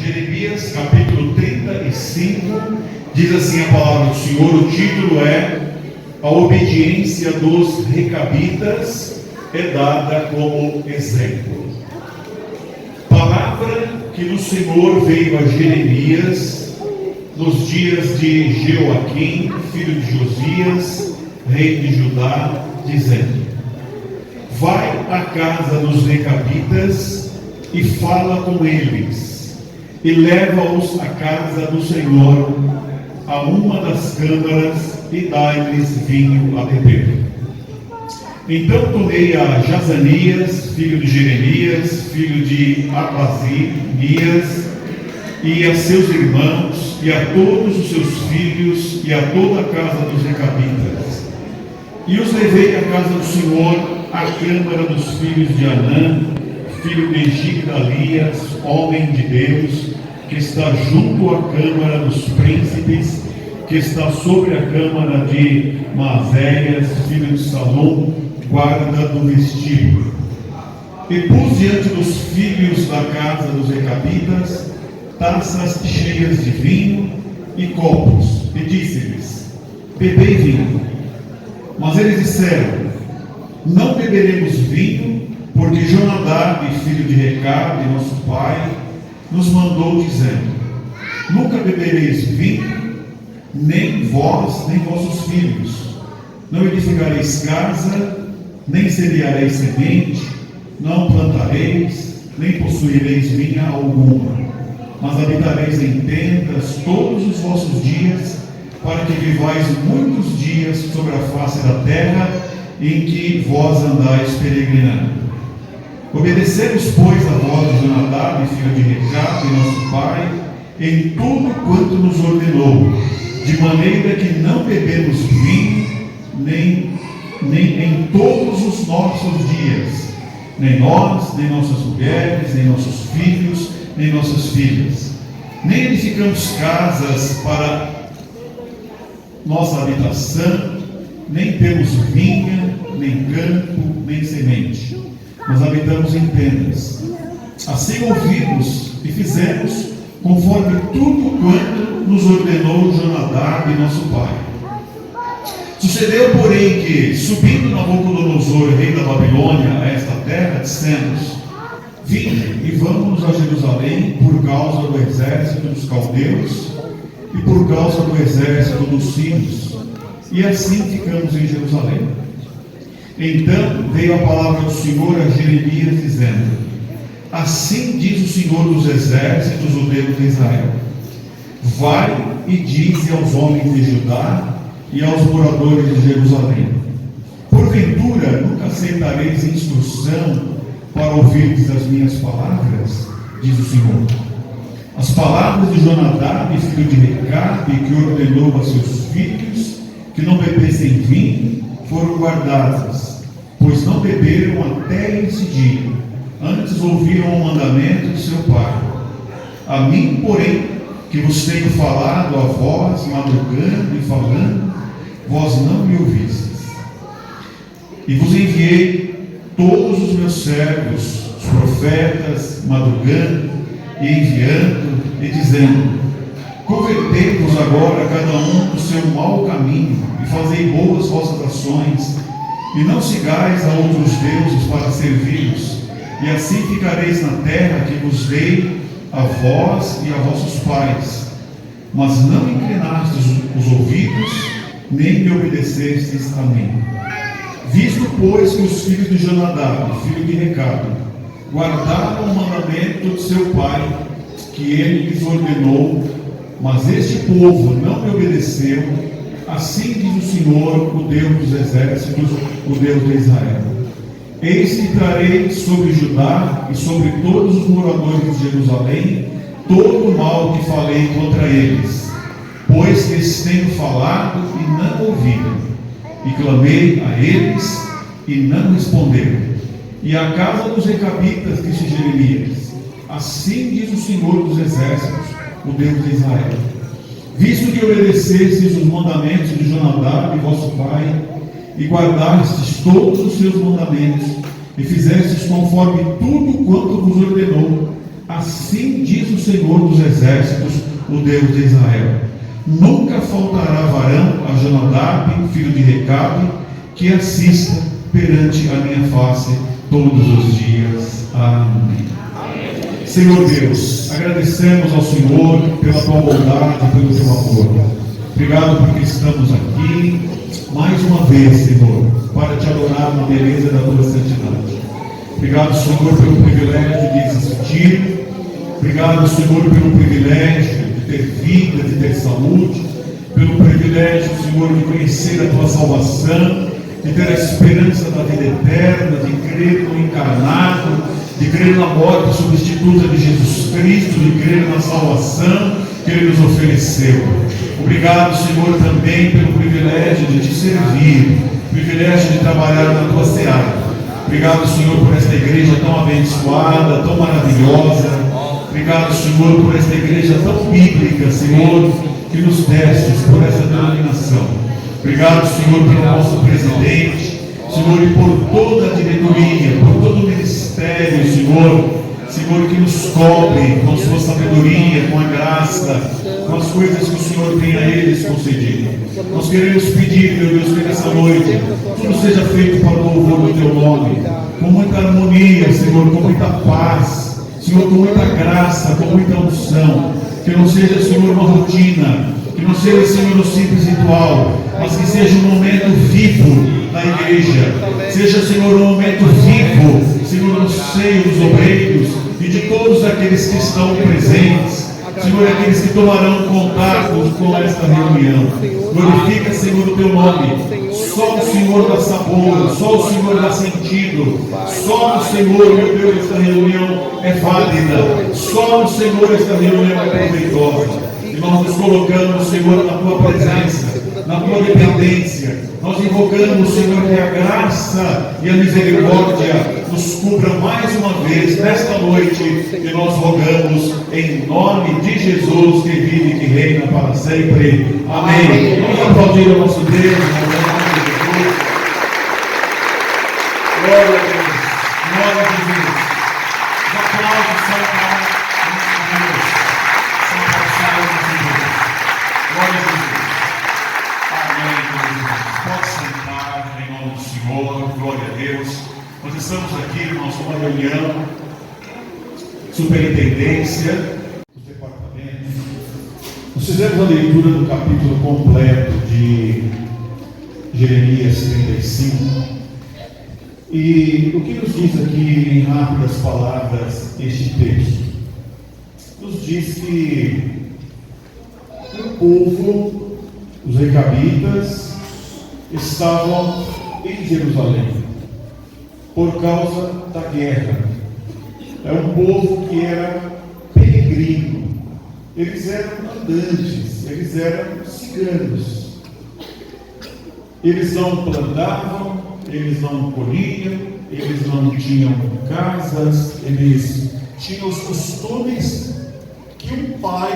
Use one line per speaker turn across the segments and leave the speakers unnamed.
Jeremias capítulo 35, diz assim a palavra do Senhor. O título é: a obediência dos recabitas é dada como exemplo. Palavra que do Senhor veio a Jeremias nos dias de Jeoaquim, filho de Josias, rei de Judá, dizendo: vai à casa dos recabitas e fala com eles, e leva-os à casa do Senhor, a uma das câmaras, e dá-lhes vinho a beber. Então tomei a Jazanias, filho de Jeremias, filho de Abazias, e a seus irmãos, e a todos os seus filhos, e a toda a casa dos recabitas, e os levei à casa do Senhor, à câmara dos filhos de Anã, filho de Gigdalias, homem de Deus, que está junto à câmara dos príncipes, que está sobre a câmara de Maazéias, filho de Salom, guarda do vestíbulo. E pus diante dos filhos da casa dos recabitas taças cheias de vinho e copos, e disse-lhes: bebei vinho. Mas eles disseram: não beberemos vinho, porque Jonadab, filho de Recabe, nosso pai, nos mandou dizendo: nunca bebereis vinho, nem vós, nem vossos filhos. Não edificareis casa, nem semeareis semente, não plantareis, nem possuireis vinha alguma, mas habitareis em tendas todos os vossos dias, para que vivais muitos dias sobre a face da terra em que vós andais peregrinando. Obedecemos, pois, a voz de Jonadab, filho de Recabe, nosso pai, em tudo quanto nos ordenou, de maneira que não bebemos vinho, nem em todos os nossos dias, nem nós, nem nossas mulheres, nem nossos filhos, nem nossas filhas, nem edificamos casas para nossa habitação, nem temos vinha, nem campo, nem semente, mas habitamos em tendas. Assim ouvimos e fizemos conforme tudo quanto nos ordenou Jonadab, nosso pai. Sucedeu, porém, que, subindo Nabucodonosor, rei da Babilônia, a esta terra, dissemos: vinde e vamos a Jerusalém por causa do exército dos caldeus e por causa do exército dos sírios. E assim ficamos em Jerusalém. Então veio a palavra do Senhor a Jeremias, dizendo: assim diz o Senhor dos exércitos, o Deus de Israel: vai e dize aos homens de Judá e aos moradores de Jerusalém: porventura nunca aceitareis instrução para ouvirdes as minhas palavras, diz o Senhor. As palavras de Jonadab, filho de Recabe, que ordenou a seus filhos que não bebessem vinho, foram guardadas, pois não beberam até esse dia, antes ouviram o mandamento de seu pai. A mim, porém, que vos tenho falado a vós, madrugando e falando, vós não me ouvistes. E vos enviei todos os meus servos, os profetas, madrugando e enviando e dizendo: convertei-vos agora cada um do seu mau caminho e fazei boas vossas ações, e não sigais a outros deuses para servi-los, e assim ficareis na terra que vos dei a vós e a vossos pais. Mas não inclinastes os ouvidos, nem me obedecestes a mim. Visto, pois, que os filhos de Jonadab, filho de Recabe, guardaram o mandamento de seu pai, que ele lhes ordenou, mas este povo não me obedeceu, assim diz o Senhor, o Deus dos exércitos, o Deus de Israel: eis que trarei sobre Judá e sobre todos os moradores de Jerusalém todo o mal que falei contra eles, pois lhes tenho falado e não ouviram, e clamei a eles e não responderam. E a casa dos recabitas, disse Jeremias: assim diz o Senhor dos exércitos, o Deus de Israel: visto que obedecestes os mandamentos de Jonadab, vosso pai, e guardastes todos os seus mandamentos, e fizestes conforme tudo quanto vos ordenou, assim diz o Senhor dos Exércitos, o Deus de Israel: nunca faltará varão a Jonadab, filho de Recabe, que assista perante a minha face todos os dias. Amém. Senhor Deus, agradecemos ao Senhor pela tua bondade, pelo teu amor. Obrigado porque estamos aqui mais uma vez, Senhor, para te adorar na beleza da tua santidade. Obrigado, Senhor, pelo privilégio de existir. Obrigado, Senhor, pelo privilégio de ter vida, de ter saúde, pelo privilégio, Senhor, de conhecer a tua salvação, de ter a esperança da vida eterna, de crer no encarnado, de crer na morte substituta de Jesus Cristo, de crer na salvação que Ele nos ofereceu. Obrigado, Senhor, também pelo privilégio de te servir, privilégio de trabalhar na tua seara. Obrigado, Senhor, por esta igreja tão abençoada, tão maravilhosa. Obrigado, Senhor, por esta igreja tão bíblica, Senhor, que nos destes por essa denominação. Obrigado, Senhor, pelo nosso presidente, Senhor, e por toda a diretoria, por todo o ministério, Senhor, que nos cobre com a sua sabedoria, com a graça, com as coisas que o Senhor tem a eles concedido. Nós queremos pedir, meu Deus, que nessa noite tudo seja feito para o louvor do teu nome, com muita harmonia, Senhor, com muita paz, Senhor, com muita graça, com muita unção. Que não seja, Senhor, uma rotina, que não seja, Senhor, um simples ritual, mas que seja um momento vivo na igreja, seja, Senhor, um momento vivo, Senhor, no seio dos obreiros e de todos aqueles que estão presentes, Senhor, aqueles que tomarão contato com esta reunião. Glorifica, Senhor, o teu nome. Só o Senhor dá sabor, só o Senhor dá sentido, só o Senhor, meu Deus, esta reunião é válida, só o Senhor esta reunião é proveitosa. E nós nos colocamos, Senhor, na tua presença, na tua dependência. Nós invocamos, Senhor, que a graça e a misericórdia nos cubra mais uma vez nesta noite, e nós rogamos em nome de Jesus, que vive e que reina para sempre. Amém. Vamos aplaudir o nosso Deus, em nome de Jesus. Glória a Deus. Glória a Jesus. Os aplausos são para Deus. São para o Senhor. Glória a Jesus. Amém, Jesus. Pode sentar em nome do Senhor. Glória a Deus. Nós estamos aqui, irmãos, numa reunião, superintendência dos departamentos. Nós fizemos a leitura do capítulo completo de Jeremias 35. E o que nos diz aqui, em rápidas palavras, este texto? Nos diz que o povo, os recabitas, estavam em Jerusalém por causa da guerra. É um povo que era peregrino, eles eram andantes, eles eram ciganos. Eles não plantavam, eles não colhiam, eles não tinham casas, eles tinham os costumes que um pai,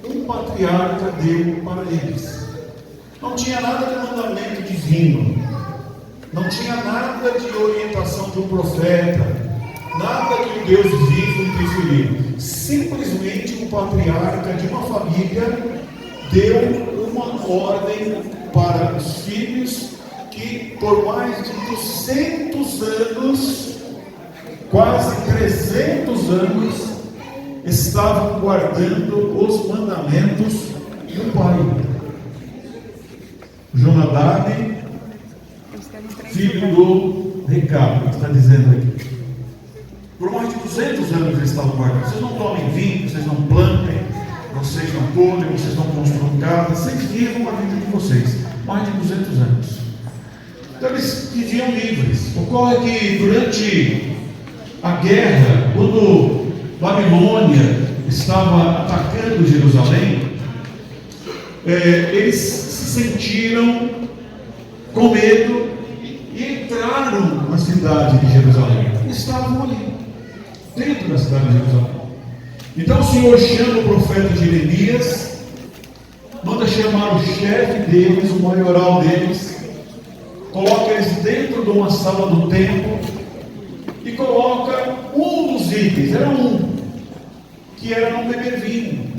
um patriarca deu para eles. Não tinha nada de mandamento divino, não tinha nada de orientação de um profeta, nada que o Deus vivo e preferiu. Simplesmente um patriarca de uma família deu uma ordem para os filhos que por mais de 200 anos, quase 300 anos, estavam guardando os mandamentos do pai. Jonadab, filho do Recabe, está dizendo aqui. Por mais de 200 anos eles estavam guardando. Vocês não tomem vinho, vocês não plantem, vocês não colhem, vocês não construam casa, vocês vivam a vida de vocês. Mais de 200 anos. Então eles viviam livres. Ocorre que durante a guerra, quando Babilônia estava atacando Jerusalém, eles se sentiram com medo e entraram na cidade de Jerusalém. Estavam ali, dentro da cidade de Jerusalém. Então o Senhor chama o profeta Jeremias, manda chamar o chefe deles, o maioral deles, coloca eles dentro de uma sala do templo e coloca um dos itens, era um, que era não beber vinho,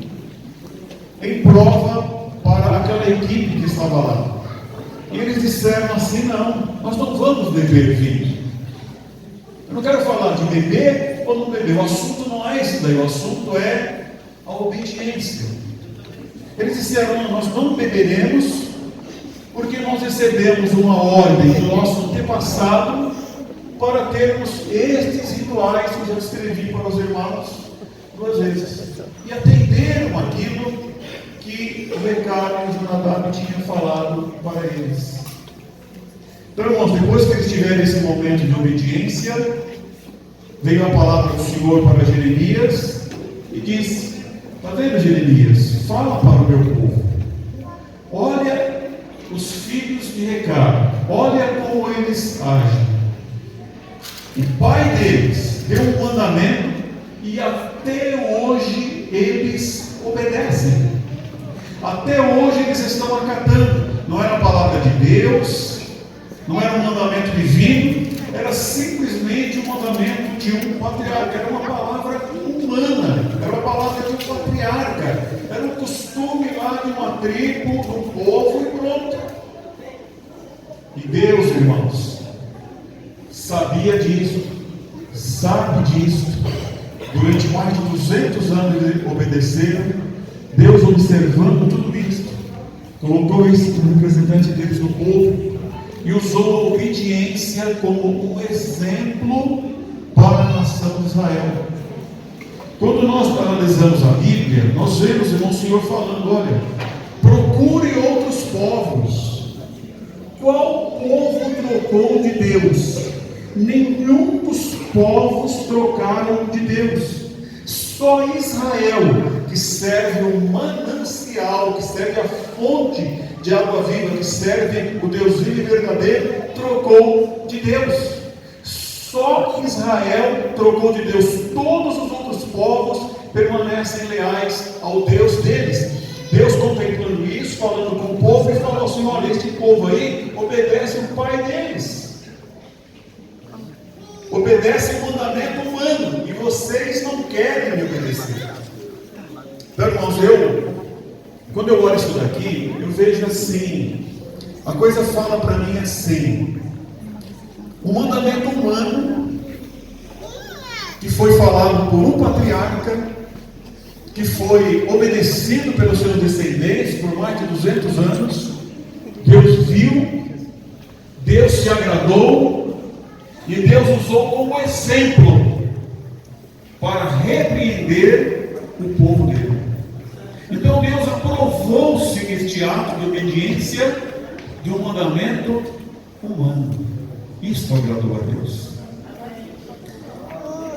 em prova para aquela equipe que estava lá. E eles disseram assim: não, nós não vamos beber vinho. Eu não quero falar de beber ou não beber, o assunto não é esse daí, o assunto é a obediência. Eles disseram: não, nós não beberemos, porque nós recebemos uma ordem do nosso antepassado para termos estes rituais que eu já escrevi para os irmãos 2 vezes. E atenderam aquilo que o Recabe e o Jonadab tinham falado para eles. Então, irmãos, depois que eles tiverem esse momento de obediência, veio a palavra do Senhor para Jeremias e disse: está vendo, Jeremias? Fala para o meu povo. Olha os filhos de Recabe, olha como eles agem. O pai deles deu um mandamento e até hoje eles obedecem. Até hoje eles estão acatando. Não era a palavra de Deus, não era um mandamento divino, era simplesmente um mandamento de um patriarca. Era uma palavra humana, era uma palavra de um patriarca, era um costume lá de uma tribo, de um povo e pronto. E Deus, irmãos, sabia disso, sabe disso. Durante mais de 200 anos eles obedeceram. Deus, observando tudo isso, colocou isso como representante deles no povo e usou a obediência como um exemplo para a nação de Israel. Quando nós analisamos a Bíblia, nós vemos, irmão, o Senhor falando: olha, procure outros povos. Qual povo trocou de Deus? Nenhum dos povos trocaram de Deus. Só Israel, que serve o manancial, que serve a fonte de água viva, que serve o Deus vivo e verdadeiro, trocou de Deus. Só Israel trocou de Deus. Todos os outros povos permanecem leais ao Deus deles. Deus, contemplando isso, falando com o povo, e falou assim: olha, este povo aí obedece o pai deles, obedece o mandamento humano, e vocês não querem me obedecer. Então, irmãos, quando eu olho isso daqui, eu vejo assim, a coisa fala para mim assim: o mandamento humano, que foi falado por um patriarca, que foi obedecido pelos seus descendentes por mais de 200 anos, Deus viu, Deus se agradou, e Deus usou como exemplo para repreender o povo dele. Então Deus aprovou-se neste ato de obediência de um mandamento humano. Isso agradou a Deus.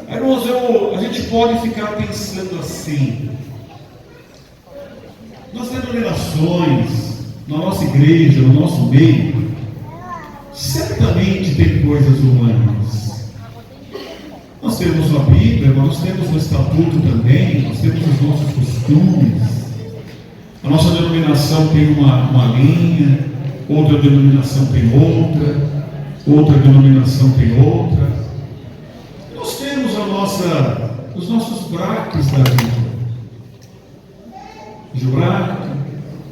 Irmãos, a gente pode ficar pensando assim: nas denominações, na nossa igreja, no nosso meio, certamente tem coisas humanas. Nós temos a Bíblia, nós temos o Estatuto também, nós temos os nossos costumes. A nossa denominação tem uma linha, outra denominação tem outra denominação tem outra. Nós temos os nossos braques da vida: Jubraque,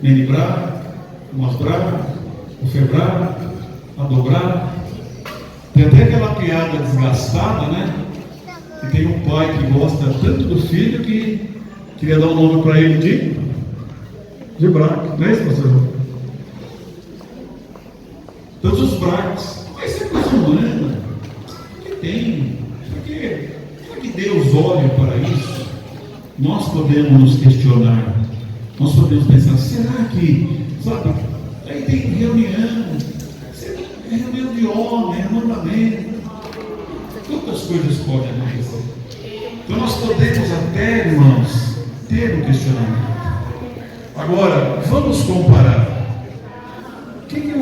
Menibraque, Mosbraque, o Febraque, a Dobraque. Tem até aquela piada desgastada, né? Que tem um pai que gosta tanto do filho que queria dar um nome para ele de Braque, não é isso, pastor? Todos os braques. Mas é coisa humana. O que tem? Será que Deus olha para isso? Nós podemos nos questionar. Nós podemos pensar: será que, sabe, aí tem reunião, é reunião de homem, é mandamento. Quantas coisas podem acontecer? Então nós podemos até, irmãos, ter um questionamento. Agora, vamos comparar. O que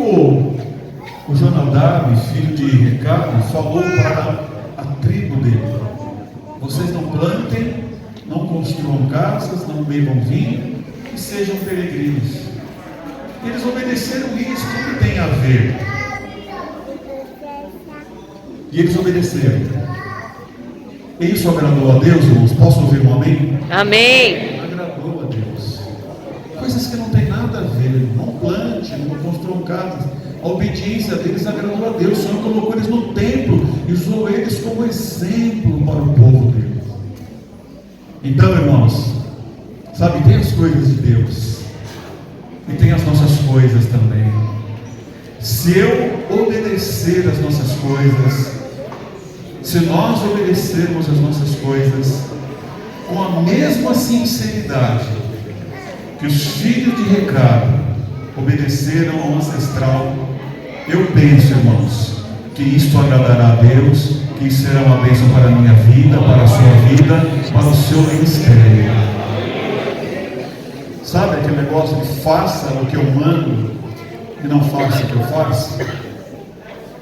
o Jonadab, filho de Recabe, falou para a tribo dele? Vocês não plantem, não construam casas, não bebam vinho e sejam peregrinos. Eles obedeceram isso. O que tem a ver? E eles obedeceram.
Isso agradou a Deus, irmãos? Posso ouvir um amém?
Amém.
Agradou a Deus. Coisas que não tem nada a ver. Não plante, não construam casas. A obediência deles agradou a Deus. O Senhor colocou eles no templo e usou eles como exemplo para o povo dele. Então, irmãos, sabe, tem as coisas de Deus e tem as nossas coisas também. Se eu obedecer as nossas coisas, se nós obedecermos as nossas coisas com a mesma sinceridade que os filhos de Recabe obedeceram ao ancestral, eu penso, irmãos, que isto agradará a Deus, que isso será uma bênção para a minha vida, para a sua vida, para o seu ministério. Sabe aquele negócio de faça o que eu mando e não faça o que eu faço?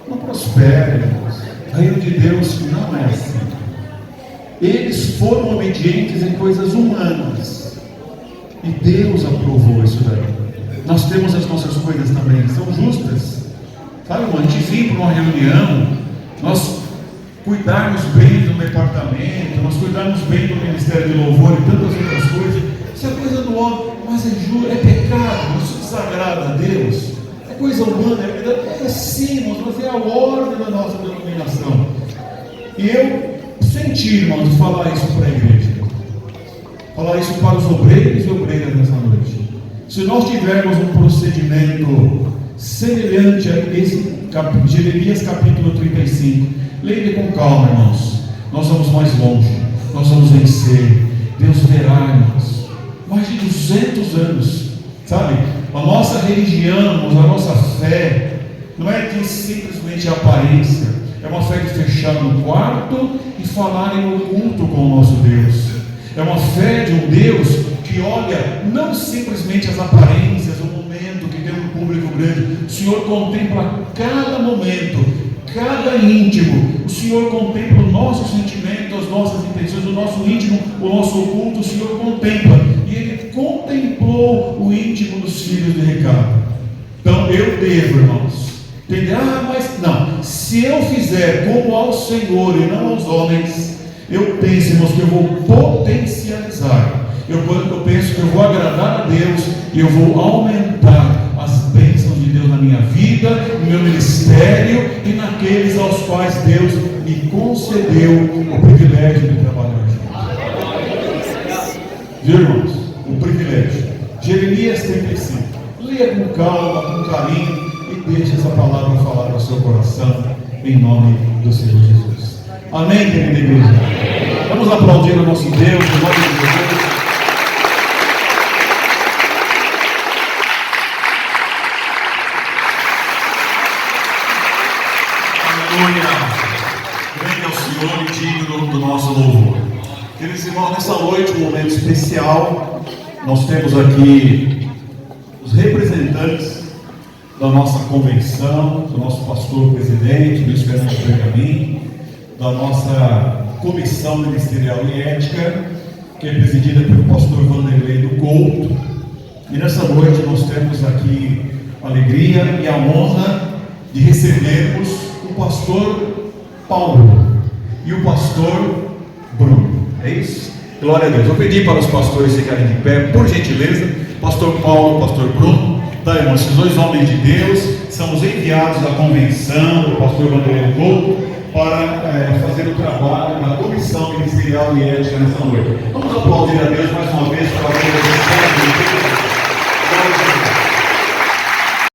Não prospera, irmãos. O reino de Deus não é assim. Eles foram obedientes em coisas humanas e Deus aprovou isso daí. Nós temos as nossas coisas também, são justas. Sabe, irmão, a gente vir para uma reunião, nós cuidarmos bem do departamento, nós cuidarmos bem do ministério de louvor e tantas outras coisas. Isso é coisa do homem, mas é pecado, isso desagrada a Deus. É coisa humana, é sim, mas é a ordem da nossa denominação. E eu senti, irmão, de falar isso para a igreja, falar isso para os obreiros e obreiras nessa noite. Se nós tivermos um procedimento semelhante a esse, Jeremias capítulo 35, leia com calma, irmãos. Nós vamos mais longe, nós vamos vencer. Deus verá, irmãos, mais de 200 anos, sabe? A nossa religião, a nossa fé, não é de simplesmente aparência, é uma fé de fechar no quarto e falar em oculto com o nosso Deus. É uma fé de um Deus que olha não simplesmente as aparências, o momento que tem um público grande. O Senhor contempla cada momento, cada íntimo. O Senhor contempla o nosso sentimento, as nossas intenções, o nosso íntimo, o nosso oculto. O Senhor contempla, e Ele contemplou o íntimo dos filhos de Recabe. Então eu devo, irmãos, entender, mas não, se eu fizer como ao Senhor e não aos homens, eu penso, irmãos, que eu vou potencializar, eu penso que eu vou agradar a Deus e eu vou aumentar as bênçãos de Deus na minha vida, no meu ministério e naqueles aos quais Deus me concedeu o privilégio de trabalhar juntos. Viu, irmãos? O privilégio. Jeremias 35. Leia com calma, com carinho e deixe essa palavra falar no seu coração, em nome do Senhor Jesus. Amém, querida igreja? Vamos aplaudir o nosso Deus, em nome de Jesus. Grande é o Senhor e digno do nosso louvor. Queridos irmãos, nessa noite, um momento especial, nós temos aqui os representantes da nossa convenção, do nosso pastor presidente, Luiz Fernando Pergamin, da nossa comissão ministerial e ética, que é presidida pelo pastor Vanderlei do Couto. E nessa noite nós temos aqui a alegria e a honra de recebermos o pastor Paulo e o pastor Bruno. É isso? Glória a Deus. Vou pedir para os pastores ficarem de pé, por gentileza. Pastor Paulo, pastor Bruno. Tá, irmãos, esses dois homens de Deus são os enviados da convenção do pastor Vanderlei Couto para fazer o trabalho na comissão ministerial e ética nessa noite. Vamos aplaudir a Deus mais